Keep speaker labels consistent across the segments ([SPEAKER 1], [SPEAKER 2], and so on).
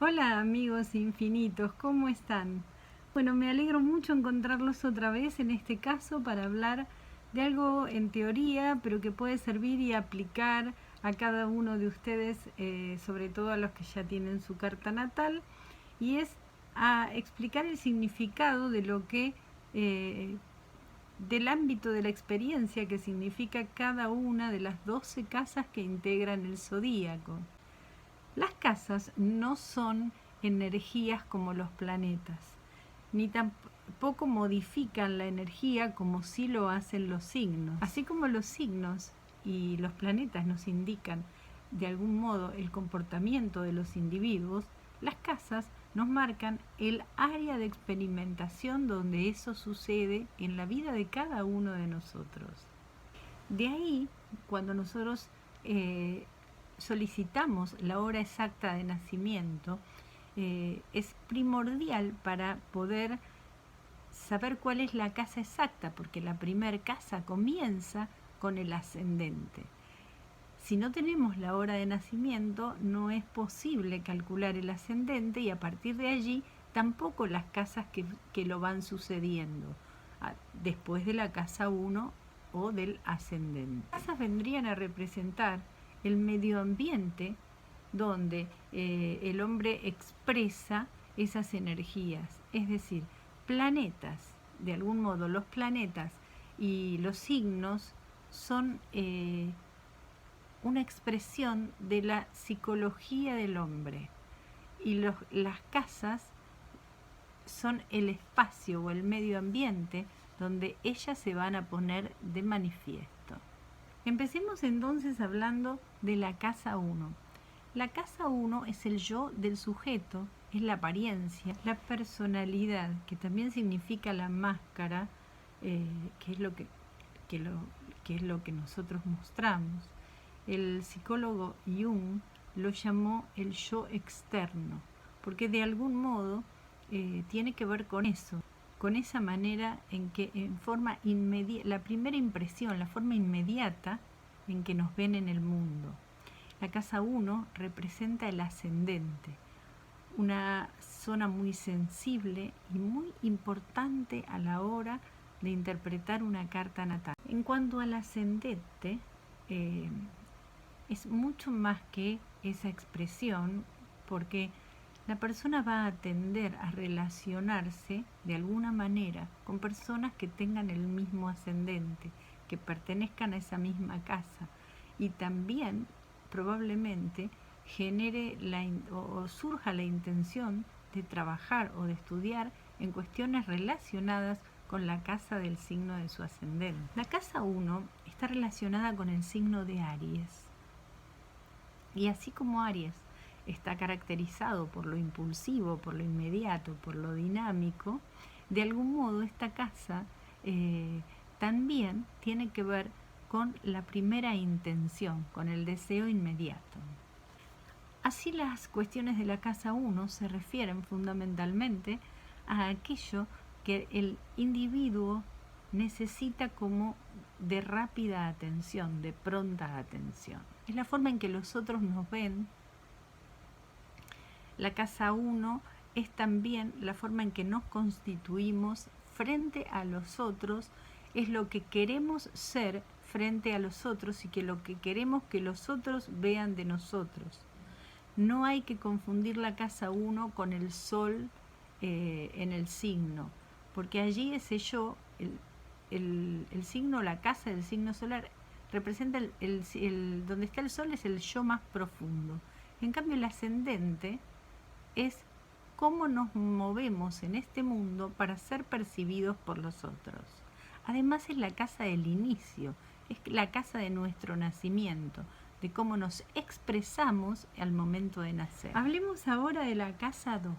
[SPEAKER 1] Hola amigos infinitos, ¿cómo están? Bueno, me alegro mucho encontrarlos otra vez en este caso para hablar de algo en teoría, pero que puede servir y aplicar a cada uno de ustedes, sobre todo a los que ya tienen su carta natal, y es a explicar el significado de lo que, del ámbito de la experiencia que significa cada una de las 12 casas que integran el zodíaco. Las casas no son energías como los planetas, ni tampoco modifican la energía como sí lo hacen los signos. Así como los signos y los planetas nos indican de algún modo el comportamiento de los individuos, las casas nos marcan el área de experimentación donde eso sucede en la vida de cada uno de nosotros. De ahí, cuando nosotros solicitamos la hora exacta de nacimiento, es primordial para poder saber cuál es la casa exacta, porque la primer casa comienza con el ascendente. Si no tenemos la hora de nacimiento, no es posible calcular el ascendente y a partir de allí tampoco las casas que lo van sucediendo después de la casa 1 o del ascendente. Las casas vendrían a representar el medio ambiente donde el hombre expresa esas energías, es decir, planetas, de algún modo los planetas y los signos son una expresión de la psicología del hombre y las casas son el espacio o el medio ambiente donde ellas se van a poner de manifiesto. Empecemos entonces hablando de la casa 1. La casa 1 es el yo del sujeto, es la apariencia, la personalidad, que también significa la máscara, que es lo que nosotros mostramos. El psicólogo Jung lo llamó el yo externo, porque de algún modo tiene que ver con eso, con esa manera en que en forma inmediata, la primera impresión, la forma inmediata en que nos ven en el mundo. La casa 1 representa el ascendente, una zona muy sensible y muy importante a la hora de interpretar una carta natal. En cuanto al ascendente, es mucho más que esa expresión, porque la persona va a tender a relacionarse de alguna manera con personas que tengan el mismo ascendente, que pertenezcan a esa misma casa, y también probablemente genere o surja la intención de trabajar o de estudiar en cuestiones relacionadas con la casa del signo de su ascendente. La casa 1 está relacionada con el signo de Aries. Y así como Aries está caracterizado por lo impulsivo, por lo inmediato, por lo dinámico, de algún modo esta casa también tiene que ver con la primera intención, con el deseo inmediato. Así las cuestiones de la casa 1 se refieren fundamentalmente a aquello que el individuo necesita como de rápida atención, de pronta atención. Es la forma en que los otros nos ven. La casa 1 es también la forma en que nos constituimos frente a los otros, es lo que queremos ser frente a los otros y que lo que queremos que los otros vean de nosotros. No hay que confundir la casa 1 con el sol en el signo, porque allí ese yo, el signo, la casa del signo solar, representa donde está el sol es el yo más profundo. En cambio, el ascendente es cómo nos movemos en este mundo para ser percibidos por los otros. Además, es la casa del inicio, es la casa de nuestro nacimiento, de cómo nos expresamos al momento de nacer. Hablemos ahora de la casa 2.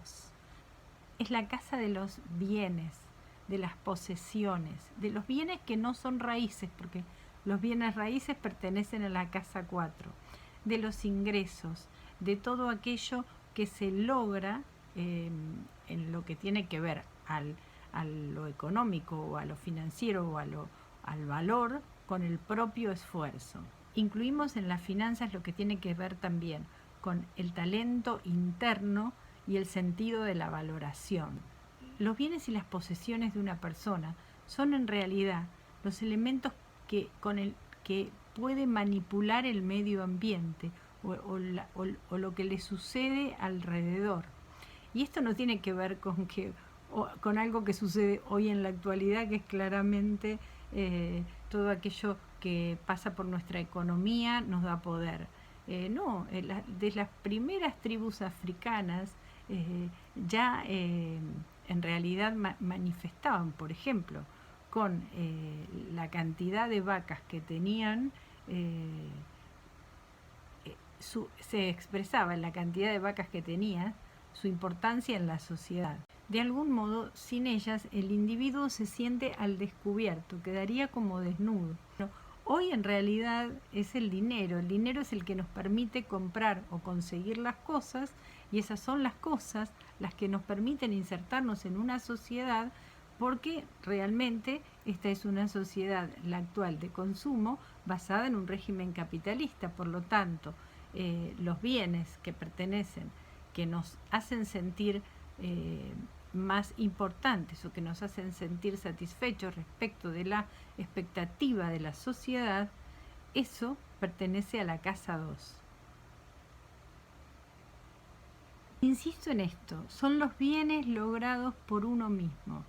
[SPEAKER 1] Es la casa de los bienes, de las posesiones, de los bienes que no son raíces, porque los bienes raíces pertenecen a la casa 4, de los ingresos, de todo aquello que se logra en lo que tiene que ver a lo económico o a lo financiero o al valor con el propio esfuerzo. Incluimos en las finanzas lo que tiene que ver también con el talento interno y el sentido de la valoración. Los bienes y las posesiones de una persona son en realidad los elementos con el que puede manipular el medio ambiente o lo que le sucede alrededor. Y esto no tiene que ver con algo que sucede hoy en la actualidad, que es claramente todo aquello que pasa por nuestra economía nos da poder. No, de las primeras tribus africanas ya en realidad manifestaban, por ejemplo, con la cantidad de vacas que tenían, se expresaba en la cantidad de vacas que tenían su importancia en la sociedad. De algún modo, sin ellas, el individuo se siente al descubierto, quedaría como desnudo. Hoy en realidad es el dinero es el que nos permite comprar o conseguir las cosas, y esas son las cosas las que nos permiten insertarnos en una sociedad, porque realmente esta es una sociedad, la actual, de consumo basada en un régimen capitalista. Por lo tanto, los bienes que pertenecen, que nos hacen sentir más importantes o que nos hacen sentir satisfechos respecto de la expectativa de la sociedad, eso pertenece a la casa 2. Insisto en esto, son los bienes logrados por uno mismo,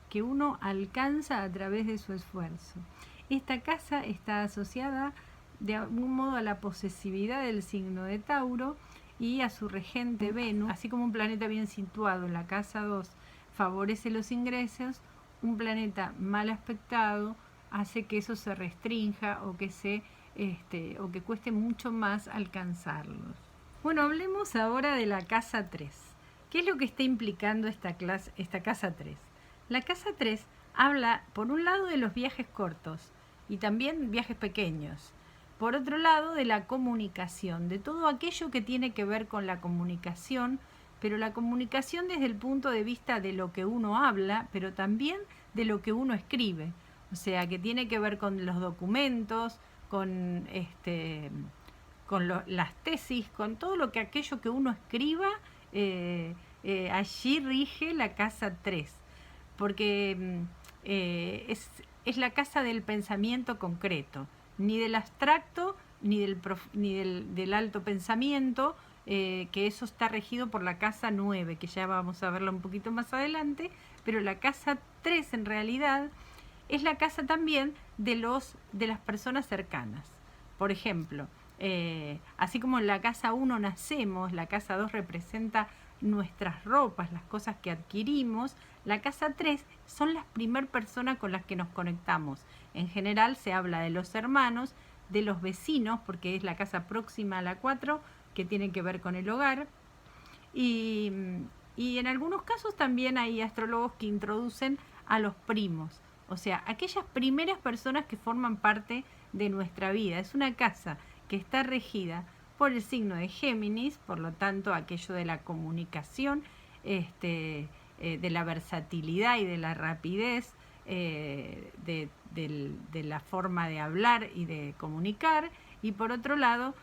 [SPEAKER 1] que uno alcanza a través de su esfuerzo. Esta casa está asociada de algún modo a la posesividad del signo de Tauro y a su regente Venus. Así como un planeta bien situado en la casa 2 favorece los ingresos, un planeta mal aspectado hace que eso se restrinja o que cueste mucho más alcanzarlos. Bueno, hablemos ahora de la casa 3. ¿Qué es lo que está implicando esta casa 3? La casa 3 habla, por un lado, de los viajes cortos y también viajes pequeños. Por otro lado, de la comunicación, de todo aquello que tiene que ver con la comunicación, pero la comunicación desde el punto de vista de lo que uno habla, pero también de lo que uno escribe. O sea, que tiene que ver con los documentos, con las tesis, con todo aquello que uno escriba. Allí rige la casa 3, porque es la casa del pensamiento concreto, ni del abstracto, ni del alto pensamiento, que eso está regido por la casa 9, que ya vamos a verla un poquito más adelante, pero la casa 3 en realidad es la casa también de las personas cercanas. Por ejemplo, así como en la casa 1 nacemos, la casa 2 representa nuestras ropas, las cosas que adquirimos, la casa 3 son las primeras personas con las que nos conectamos. En general se habla de los hermanos, de los vecinos, porque es la casa próxima a la 4, que tiene que ver con el hogar. Y en algunos casos también hay astrólogos que introducen a los primos, o sea, aquellas primeras personas que forman parte de nuestra vida. Es una casa que está regida por el signo de Géminis, por lo tanto aquello de la comunicación, de la versatilidad y de la rapidez, de la forma de hablar y de comunicar. Y por otro lado,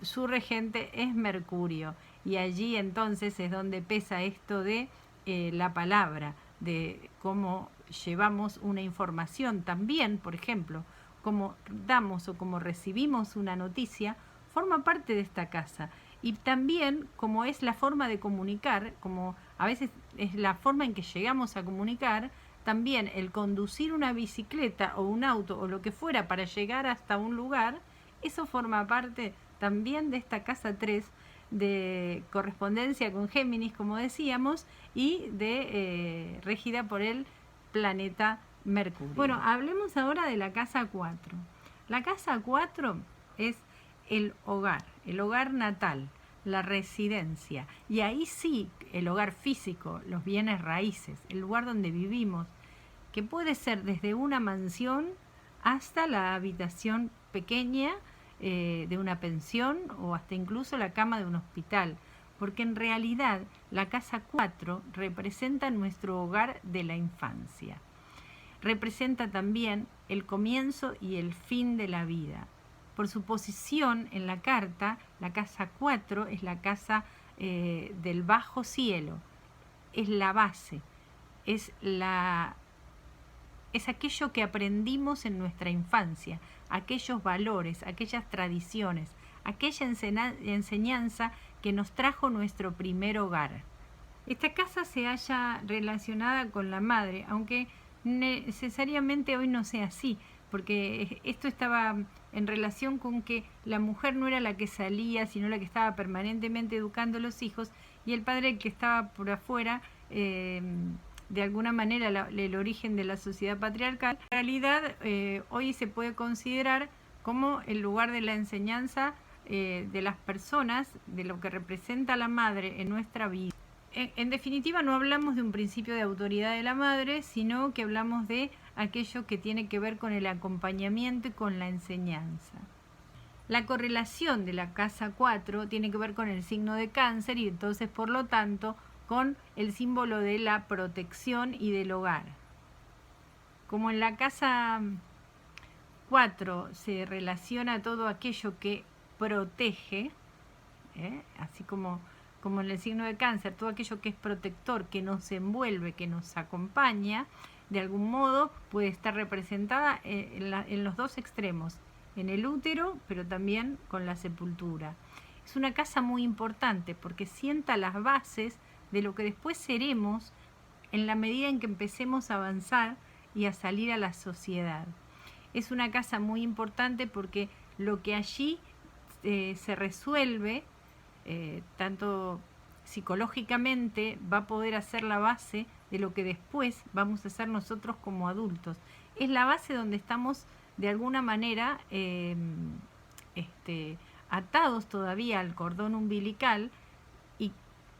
[SPEAKER 1] su regente es Mercurio, y allí entonces es donde pesa esto de la palabra, de cómo llevamos una información. También, por ejemplo, cómo damos o cómo recibimos una noticia, forma parte de esta casa. Y también como es la forma de comunicar, como a veces es la forma en que llegamos a comunicar, también el conducir una bicicleta o un auto o lo que fuera para llegar hasta un lugar, eso forma parte también de esta casa 3, de correspondencia con Géminis, como decíamos, y regida por el planeta Mercurio. Bueno, hablemos ahora de la casa 4. La casa 4 es el hogar natal, la residencia, y ahí sí, el hogar físico, los bienes raíces, el lugar donde vivimos, que puede ser desde una mansión hasta la habitación pequeña de una pensión, o hasta incluso la cama de un hospital, porque en realidad la casa 4 representa nuestro hogar de la infancia. Representa también el comienzo y el fin de la vida. Por su posición en la carta, la casa 4 es la casa del bajo cielo, es la base, es aquello que aprendimos en nuestra infancia, aquellos valores, aquellas tradiciones, aquella enseñanza que nos trajo nuestro primer hogar. Esta casa se halla relacionada con la madre, aunque necesariamente hoy no sea así, porque esto estaba en relación con que la mujer no era la que salía, sino la que estaba permanentemente educando a los hijos, y el padre que estaba por afuera, de alguna manera el origen de la sociedad patriarcal. En realidad hoy se puede considerar como el lugar de la enseñanza de las personas, de lo que representa la madre en nuestra vida. En definitiva, no hablamos de un principio de autoridad de la madre, sino que hablamos de aquello que tiene que ver con el acompañamiento y con la enseñanza. La correlación de la casa 4 tiene que ver con el signo de Cáncer y entonces, por lo tanto, con el símbolo de la protección y del hogar. Como en la casa 4 se relaciona todo aquello que protege, así como en el signo de Cáncer, todo aquello que es protector, que nos envuelve, que nos acompaña, de algún modo puede estar representada en los dos extremos, en el útero, pero también con la sepultura. Es una casa muy importante porque sienta las bases de lo que después seremos en la medida en que empecemos a avanzar y a salir a la sociedad. Es una casa muy importante porque lo que allí se resuelve, tanto psicológicamente, va a poder hacer la base de lo que después vamos a hacer nosotros como adultos. Es la base donde estamos de alguna manera atados todavía al cordón umbilical,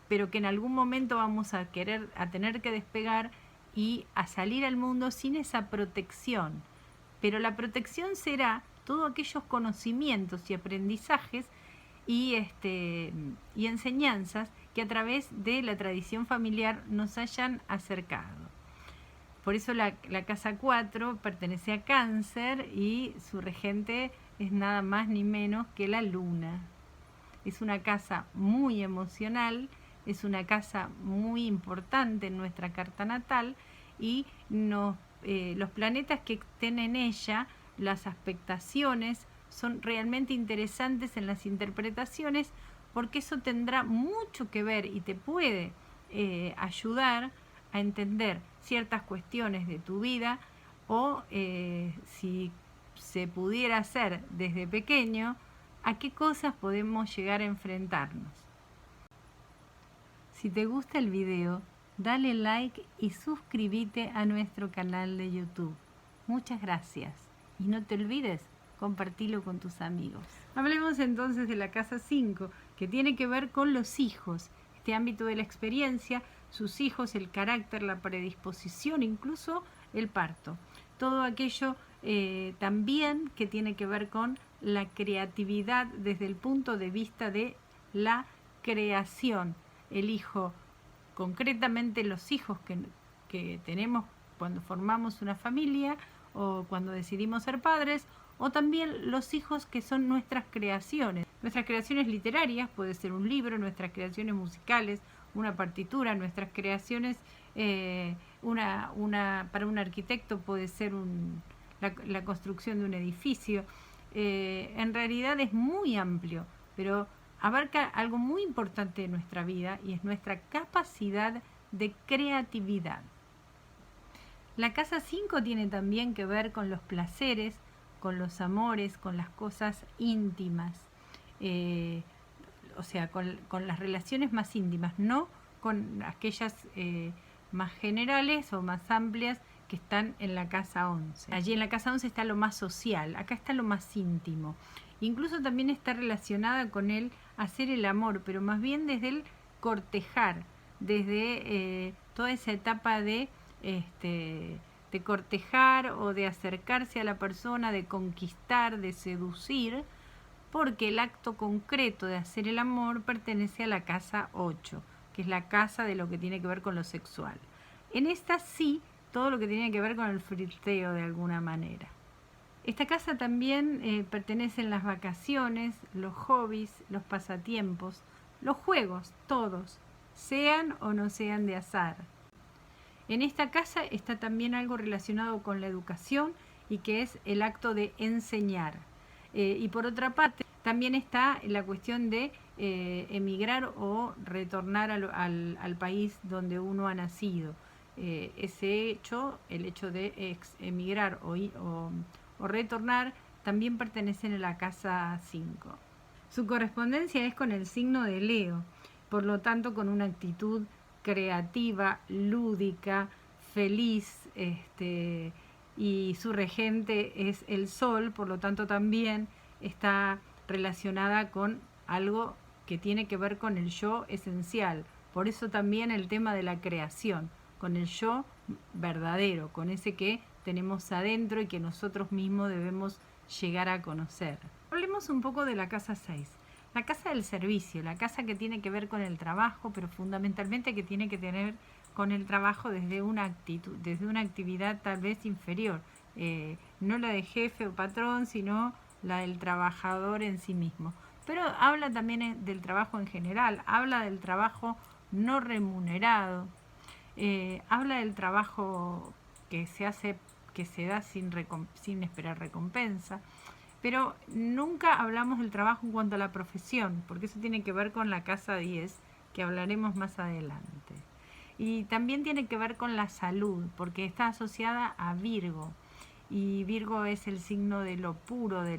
[SPEAKER 1] pero que en algún momento vamos a tener que despegar y a salir al mundo sin esa protección. Pero la protección será todos aquellos conocimientos y aprendizajes y enseñanzas que a través de la tradición familiar nos hayan acercado. Por eso la casa 4 pertenece a Cáncer y su regente es nada más ni menos que la luna. Es una casa muy emocional, es una casa muy importante en nuestra carta natal y los planetas que estén en ella, las aspectaciones, son realmente interesantes en las interpretaciones porque eso tendrá mucho que ver y te puede ayudar a entender ciertas cuestiones de tu vida o si se pudiera hacer desde pequeño, a qué cosas podemos llegar a enfrentarnos. Si te gusta el video, dale like y suscríbete a nuestro canal de YouTube. Muchas gracias. Y no te olvides, compartilo con tus amigos. Hablemos entonces de la casa 5, que tiene que ver con los hijos, este ámbito de la experiencia, sus hijos, el carácter, la predisposición, incluso el parto. Todo aquello también que tiene que ver con la creatividad desde el punto de vista de la creación. El hijo, concretamente los hijos que tenemos cuando formamos una familia o cuando decidimos ser padres, o también los hijos que son nuestras creaciones literarias, puede ser un libro, nuestras creaciones musicales, una partitura, nuestras creaciones, para un arquitecto puede ser la construcción de un edificio. En realidad es muy amplio, pero abarca algo muy importante de nuestra vida y es nuestra capacidad de creatividad. La casa 5 tiene también que ver con los placeres, con los amores, con las cosas íntimas, o sea, con las relaciones más íntimas, no con aquellas más generales o más amplias que están en la casa 11. Allí en la casa 11 está lo más social, acá está lo más íntimo. Incluso también está relacionada con el hacer el amor, pero más bien desde el cortejar, desde toda esa etapa de cortejar o de acercarse a la persona, de conquistar, de seducir, porque el acto concreto de hacer el amor pertenece a la casa 8, que es la casa de lo que tiene que ver con lo sexual. En esta sí, todo lo que tiene que ver con el flirteo de alguna manera. Esta casa también pertenecen las vacaciones, los hobbies, los pasatiempos, Los juegos, todos, sean o no sean de azar. En esta casa está también algo relacionado con la educación y que es el acto de enseñar. Y por otra parte, también está la cuestión de emigrar o retornar al país donde uno ha nacido. Ese hecho, el hecho de emigrar o retornar, también pertenecen a la casa 5. Su correspondencia es con el signo de Leo, por lo tanto con una actitud creativa, lúdica, feliz, y su regente es el Sol, por lo tanto también está relacionada con algo que tiene que ver con el yo esencial. Por eso también el tema de la creación, con el yo verdadero, con ese que tenemos adentro y que nosotros mismos debemos llegar a conocer. Hablemos un poco de la casa 6. La casa del servicio, la casa que tiene que ver con el trabajo, pero fundamentalmente que tiene que tener con el trabajo desde una actitud, desde una actividad tal vez inferior, no la de jefe o patrón, sino la del trabajador en sí mismo. Pero habla también del trabajo en general, habla del trabajo no remunerado, habla del trabajo que se hace, que se da sin esperar recompensa. Pero nunca hablamos del trabajo en cuanto a la profesión, porque eso tiene que ver con la casa 10, que hablaremos más adelante. Y también tiene que ver con la salud, porque está asociada a Virgo. Y Virgo es el signo de lo puro, de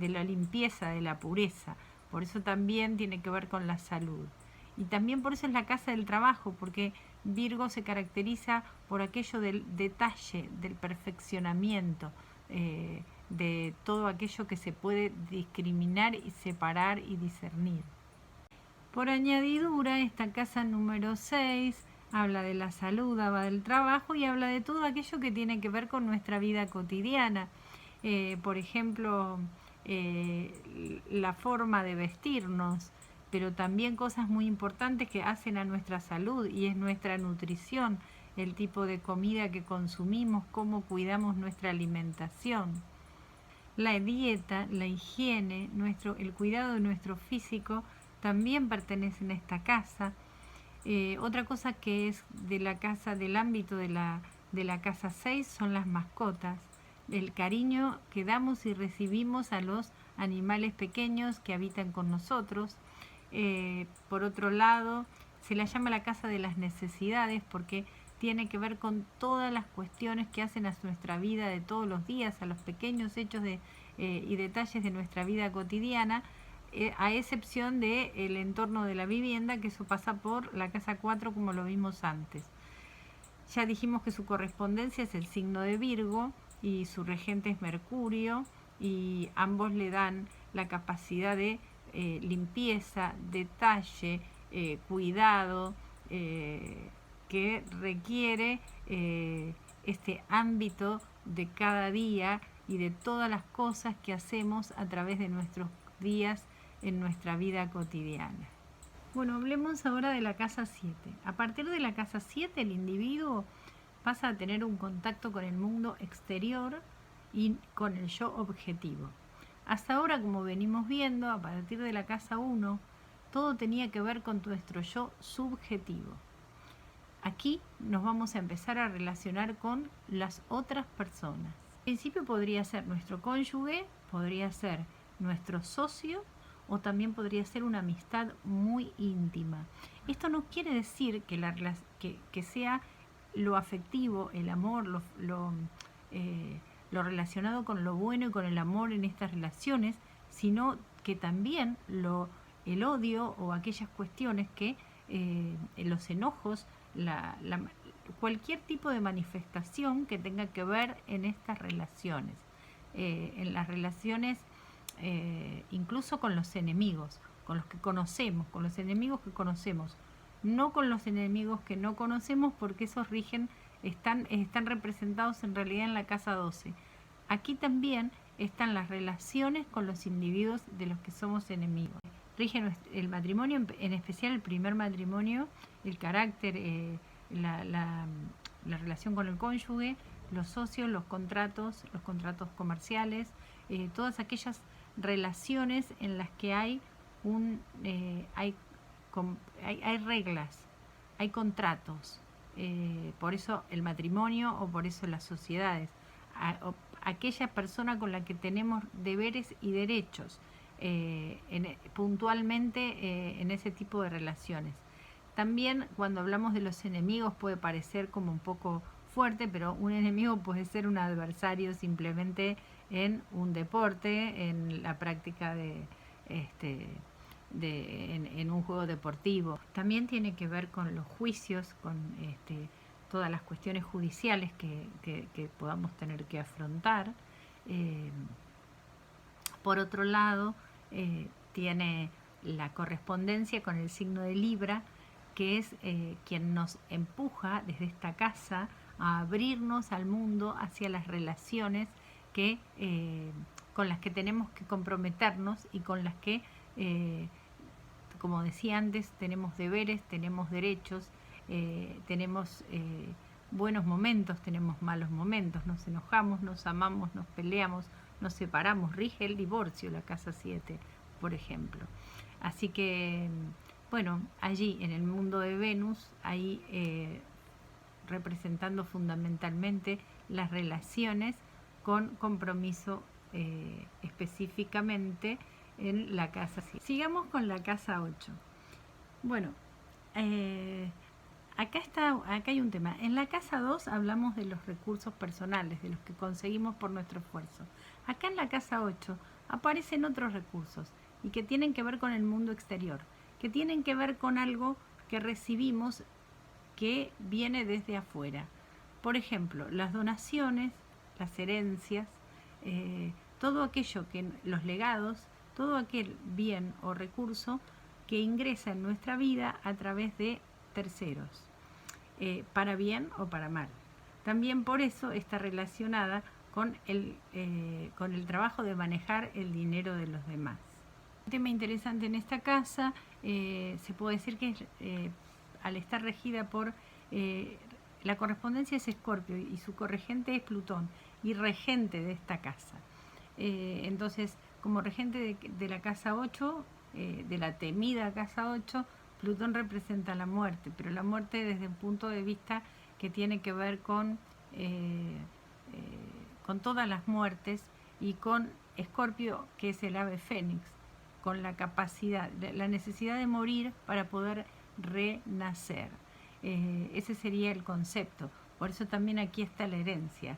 [SPEAKER 1] la limpieza, de la pureza. Por eso también tiene que ver con la salud. Y también por eso es la casa del trabajo, porque Virgo se caracteriza por aquello del detalle, del perfeccionamiento, de todo aquello que se puede discriminar y separar y discernir. Por añadidura, esta casa número 6 habla de la salud, habla del trabajo y habla de todo aquello que tiene que ver con nuestra vida cotidiana. Por ejemplo, la forma de vestirnos, pero también cosas muy importantes que hacen a nuestra salud y es nuestra nutrición, el tipo de comida que consumimos, cómo cuidamos nuestra alimentación. La dieta, la higiene, el cuidado de nuestro físico también pertenecen a esta casa. Otra cosa que es de la casa, del ámbito de la casa 6 son las mascotas, el cariño que damos y recibimos a los animales pequeños que habitan con nosotros. Por otro lado, se la llama la casa de las necesidades porque tiene que ver con todas las cuestiones que hacen a nuestra vida de todos los días, a los pequeños hechos y detalles de nuestra vida cotidiana, a excepción del entorno de la vivienda, que eso pasa por la casa 4 como lo vimos antes. Ya dijimos que su correspondencia es el signo de Virgo y su regente es Mercurio, y ambos le dan la capacidad de limpieza, detalle, cuidado, que requiere este ámbito de cada día y de todas las cosas que hacemos a través de nuestros días en nuestra vida cotidiana. Bueno, hablemos ahora de la casa 7. A partir de la casa 7, el individuo pasa a tener un contacto con el mundo exterior y con el yo objetivo. Hasta ahora, como venimos viendo, a partir de la casa 1, todo tenía que ver con nuestro yo subjetivo. Aquí nos vamos a empezar a relacionar con las otras personas. En principio podría ser nuestro cónyuge, podría ser nuestro socio o también podría ser una amistad muy íntima. Esto no quiere decir que sea lo afectivo, el amor, lo relacionado con lo bueno y con el amor en estas relaciones, sino que también el odio o aquellas cuestiones que los enojos, cualquier tipo de manifestación que tenga que ver en estas relaciones, en las relaciones incluso con los enemigos, con los que conocemos, con los enemigos que conocemos, no con los enemigos que no conocemos, porque esos están representados en realidad en la casa 12. Aquí también están las relaciones con los individuos de los que somos enemigos. Rige el matrimonio, en especial el primer matrimonio, el carácter, la relación con el cónyuge, los socios, los contratos comerciales, todas aquellas relaciones en las que hay hay reglas, hay contratos. Por eso el matrimonio o por eso las sociedades. Aquella persona con la que tenemos deberes y derechos puntualmente en ese tipo de relaciones. También cuando hablamos de los enemigos puede parecer como un poco fuerte, pero un enemigo puede ser un adversario simplemente en un deporte, en la práctica en un juego deportivo. También tiene que ver con los juicios, con todas las cuestiones judiciales que podamos tener que afrontar. Por otro lado, tiene la correspondencia con el signo de Libra, que es quien nos empuja desde esta casa a abrirnos al mundo, hacia las relaciones con las que tenemos que comprometernos y con las que, como decía antes, tenemos deberes, tenemos derechos, tenemos buenos momentos, tenemos malos momentos, nos enojamos, nos amamos, nos peleamos, nos separamos. Rige el divorcio, la casa 7, por ejemplo. Así que, bueno, allí en el mundo de Venus, ahí representando fundamentalmente las relaciones con compromiso específicamente en la casa 7. Sigamos con la casa 8. Bueno, acá hay un tema. En la casa 2 hablamos de los recursos personales, de los que conseguimos por nuestro esfuerzo. Acá en la casa 8 aparecen otros recursos y que tienen que ver con el mundo exterior, que tienen que ver con algo que recibimos que viene desde afuera. Por ejemplo, las donaciones, las herencias, todo aquello los legados, todo aquel bien o recurso que ingresa en nuestra vida a través de terceros, para bien o para mal. También por eso está relacionada con el trabajo de manejar el dinero de los demás. Un tema interesante en esta casa, se puede decir que al estar regida por la correspondencia es Escorpio y su corregente es Plutón y regente de esta casa. Entonces, como regente de la casa 8, de la temida casa 8, Plutón representa la muerte, pero la muerte desde un punto de vista que tiene que ver con todas las muertes, y con Escorpio, que es el ave fénix, con la capacidad, la necesidad de morir para poder renacer. Ese sería el concepto. Por eso también aquí está la herencia,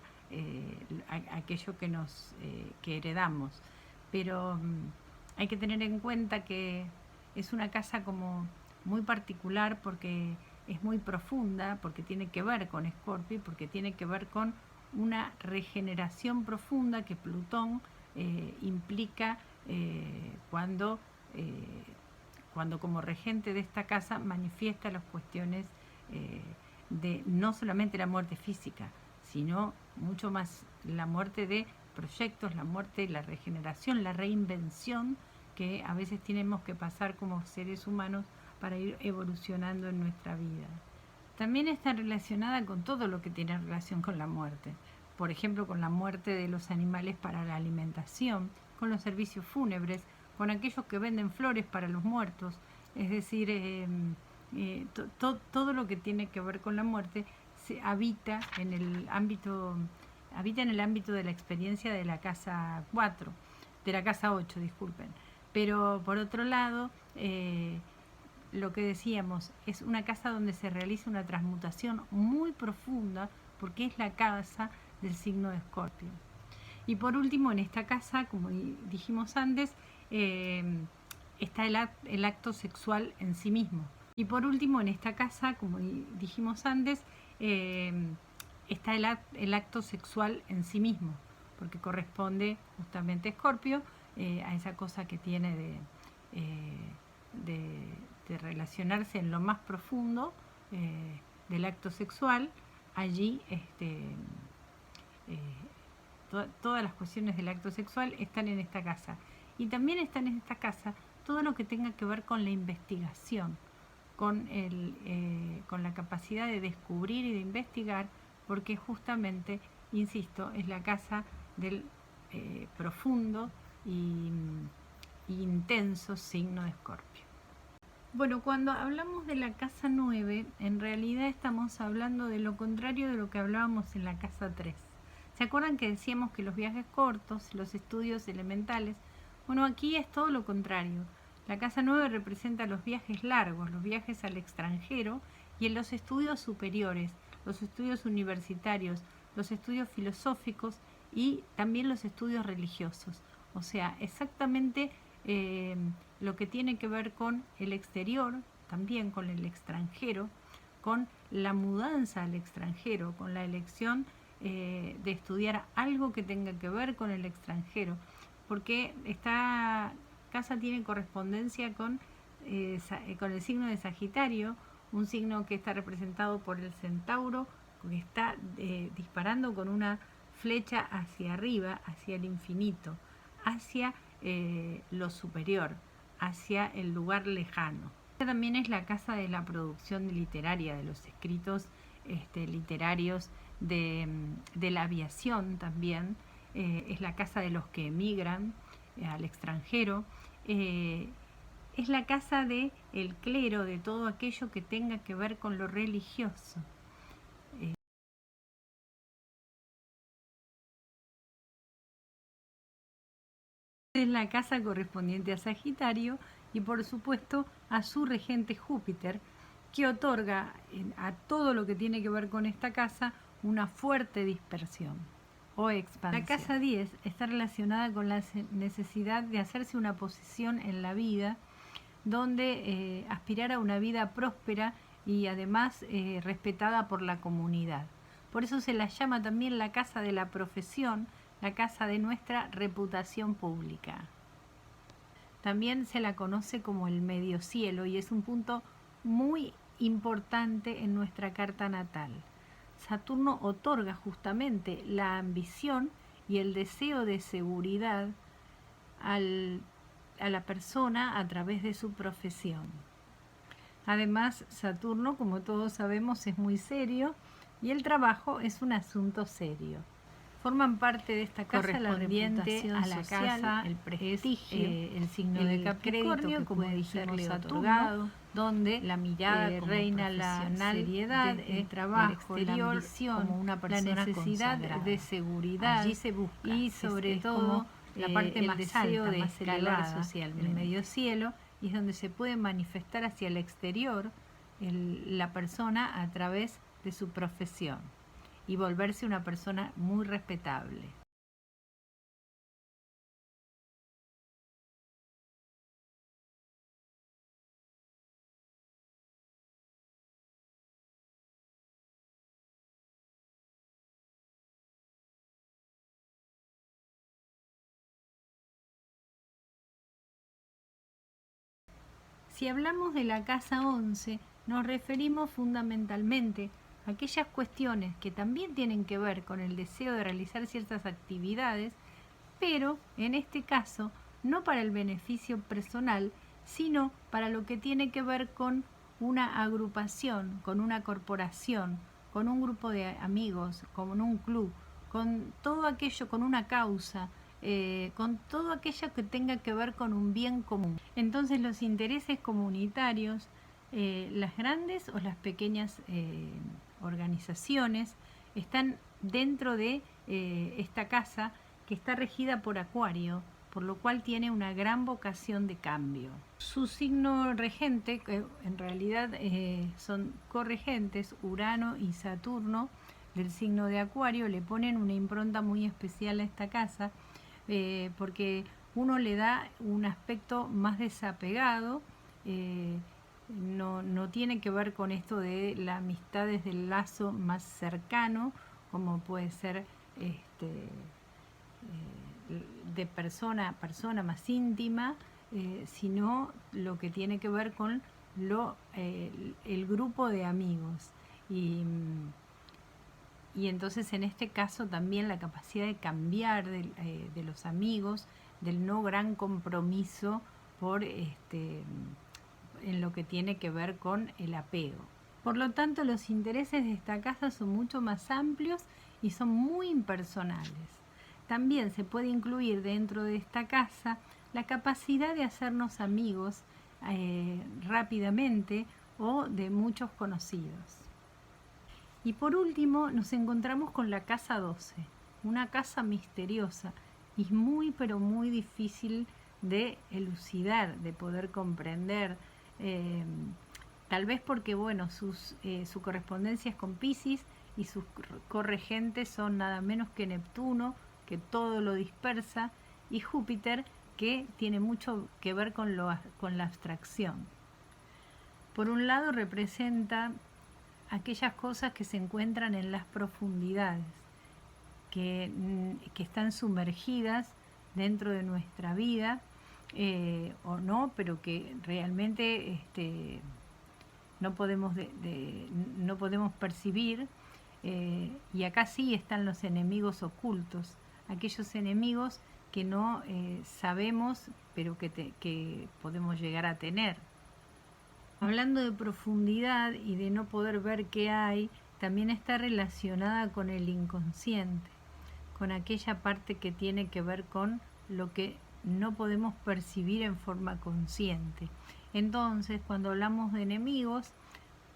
[SPEAKER 1] aquello que heredamos. Pero hay que tener en cuenta que es una casa como muy particular porque es muy profunda, porque tiene que ver con Escorpio, porque tiene que ver con una regeneración profunda que Plutón implica cuando como regente de esta casa manifiesta las cuestiones de no solamente la muerte física, sino mucho más la muerte de proyectos, la muerte, la regeneración, la reinvención que a veces tenemos que pasar como seres humanos para ir evolucionando en nuestra vida. También está relacionada con todo lo que tiene relación con la muerte. Por ejemplo, con la muerte de los animales para la alimentación, con los servicios fúnebres, con aquellos que venden flores para los muertos. Es decir, todo lo que tiene que ver con la muerte se habita en el ámbito de la experiencia de la casa 4, de la casa 8, disculpen. Pero por otro lado, lo que decíamos, es una casa donde se realiza una transmutación muy profunda, porque es la casa del signo de Escorpio. Y por último, en esta casa, como dijimos antes, está el acto sexual en sí mismo. Y por último, en esta casa, como dijimos antes, está el acto sexual en sí mismo, porque corresponde justamente a Escorpio, a esa cosa que tiene de relacionarse en lo más profundo del acto sexual. Allí todas las cuestiones del acto sexual están en esta casa. Y también están en esta casa todo lo que tenga que ver con la investigación, con la capacidad de descubrir y de investigar, porque justamente, insisto, es la casa del profundo y intenso signo de Escorpio. Bueno, cuando hablamos de la casa 9, en realidad estamos hablando de lo contrario de lo que hablábamos en la casa 3. ¿Se acuerdan que decíamos que los viajes cortos, los estudios elementales? Bueno, aquí es todo lo contrario. La casa 9 representa los viajes largos, los viajes al extranjero y en los estudios superiores, los estudios universitarios, los estudios filosóficos y también los estudios religiosos. O sea, exactamente lo que tiene que ver con el exterior, también con el extranjero, con la mudanza al extranjero, con la elección de estudiar algo que tenga que ver con el extranjero, porque esta casa tiene correspondencia con el signo de Sagitario, un signo que está representado por el centauro, que está disparando con una flecha hacia arriba, hacia el infinito, hacia lo superior, hacia el lugar lejano. Esta también es la casa de la producción literaria, de los escritos literarios, de la aviación también. Es la casa de los que emigran al extranjero. Es la casa del clero, de todo aquello que tenga que ver con lo religioso. Es la casa correspondiente a Sagitario y por supuesto a su regente Júpiter, que otorga a todo lo que tiene que ver con esta casa una fuerte dispersión o expansión. La casa 10 está relacionada con la necesidad de hacerse una posición en la vida, donde aspirar a una vida próspera y además respetada por la comunidad. Por eso se la llama también la casa de la profesión, la casa de nuestra reputación pública. También se la conoce como el medio cielo y es un punto muy importante en nuestra carta natal. Saturno otorga justamente la ambición y el deseo de seguridad a la persona a través de su profesión. Además, Saturno, como todos sabemos, es muy serio y el trabajo es un asunto serio. Forman parte de esta casa la reputación a la social, casa, el prestigio, el signo de Capricornio, como dijimos, Saturno, donde la mirada reina la seriedad, el trabajo, la ambición, como una persona la necesidad de seguridad. Allí se busca, y sobre todo la parte más deseo alta, de más escalar socialmente. El medio cielo, y es donde se puede manifestar hacia el exterior la persona a través de su profesión y volverse una persona muy respetable. Si hablamos de la casa 11, nos referimos fundamentalmente a aquellas cuestiones que también tienen que ver con el deseo de realizar ciertas actividades, pero en este caso no para el beneficio personal, sino para lo que tiene que ver con una agrupación, con una corporación, con un grupo de amigos, con un club, con todo aquello, con una causa, con todo aquello que tenga que ver con un bien común. Entonces los intereses comunitarios, las grandes o las pequeñas organizaciones, están dentro de esta casa que está regida por Acuario, por lo cual tiene una gran vocación de cambio. Su signo regente, que en realidad son corregentes, Urano y Saturno, del signo de Acuario, le ponen una impronta muy especial a esta casa, porque uno le da un aspecto más desapegado, no tiene que ver con esto de la amistad desde el lazo más cercano, como puede ser de persona a persona más íntima, sino lo que tiene que ver con el grupo de amigos. Y entonces en este caso también la capacidad de cambiar de los amigos, del no gran compromiso por en lo que tiene que ver con el apego. Por lo tanto, los intereses de esta casa son mucho más amplios y son muy impersonales. También se puede incluir dentro de esta casa la capacidad de hacernos amigos rápidamente o de muchos conocidos. Y por último nos encontramos con la casa 12, una casa misteriosa y muy pero muy difícil de elucidar, de poder comprender, tal vez porque bueno, su correspondencia es con Piscis y sus corregentes son nada menos que Neptuno, que todo lo dispersa, y Júpiter, que tiene mucho que ver con la abstracción. Por un lado representa aquellas cosas que se encuentran en las profundidades, que están sumergidas dentro de nuestra vida, o no, pero que realmente no podemos percibir, y acá sí están los enemigos ocultos, aquellos enemigos que no sabemos, pero que podemos llegar a tener. Hablando de profundidad y de no poder ver qué hay, también está relacionada con el inconsciente, con aquella parte que tiene que ver con lo que no podemos percibir en forma consciente. Entonces, cuando hablamos de enemigos,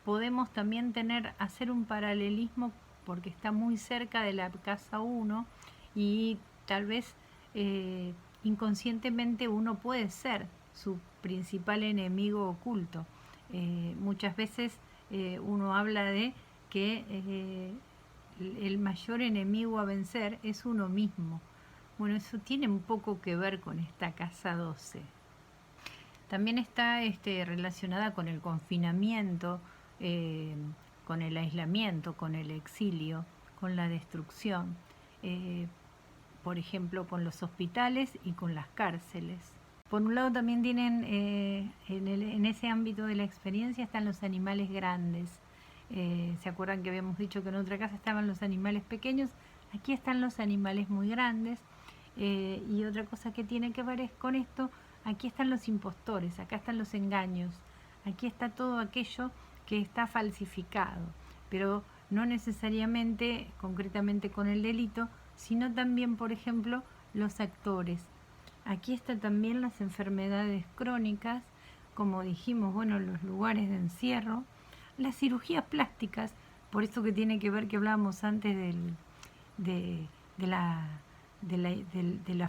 [SPEAKER 1] podemos también hacer un paralelismo porque está muy cerca de la casa 1 y tal vez inconscientemente uno puede ser su principal enemigo oculto. Muchas veces uno habla de que el mayor enemigo a vencer es uno mismo. Bueno, eso tiene un poco que ver con esta casa 12. También está relacionada con el confinamiento, con el aislamiento, con el exilio, con la destrucción, por ejemplo, con los hospitales y con las cárceles. Por un lado también tienen, en ese ámbito de la experiencia están los animales grandes. ¿Se acuerdan que habíamos dicho que en otra casa estaban los animales pequeños? Aquí están los animales muy grandes. Y otra cosa que tiene que ver es con esto, aquí están los impostores, acá están los engaños, aquí está todo aquello que está falsificado, pero no necesariamente concretamente con el delito, sino también, por ejemplo, los actores. Aquí están también las enfermedades crónicas, como dijimos, bueno, los lugares de encierro, las cirugías plásticas, por esto que tiene que ver que hablábamos antes de la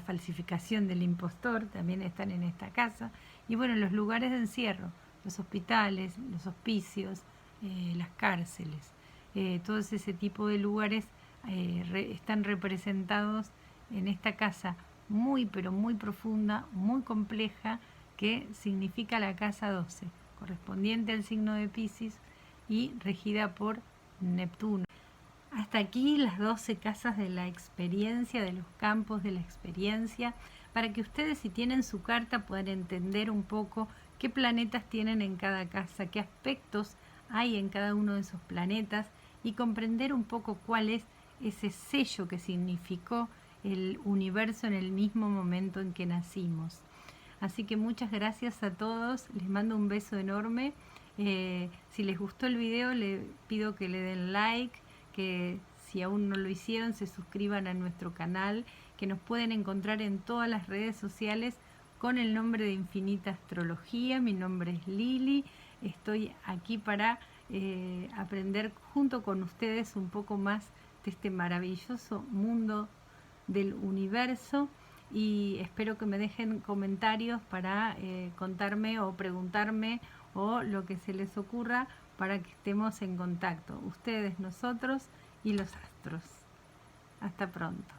[SPEAKER 1] falsificación del impostor, también están en esta casa. Y bueno, los lugares de encierro, los hospitales, los hospicios, las cárceles, todo ese tipo de lugares están representados en esta casa muy pero muy profunda, muy compleja, que significa la casa 12, correspondiente al signo de Piscis y regida por Neptuno. Hasta aquí las 12 casas de la experiencia, de los campos de la experiencia, para que ustedes, si tienen su carta, puedan entender un poco qué planetas tienen en cada casa, qué aspectos hay en cada uno de esos planetas y comprender un poco cuál es ese sello que significó el universo en el mismo momento en que nacimos. Así que muchas gracias a todos, les mando un beso enorme. Si les gustó el video, les pido que le den like, que si aún no lo hicieron se suscriban a nuestro canal, que nos pueden encontrar en todas las redes sociales con el nombre de Infinita Astrología. Mi nombre es Lili, estoy aquí para aprender junto con ustedes un poco más de este maravilloso mundo del universo, y espero que me dejen comentarios para contarme o preguntarme o lo que se les ocurra, para que estemos en contacto, ustedes, nosotros y los astros. Hasta pronto.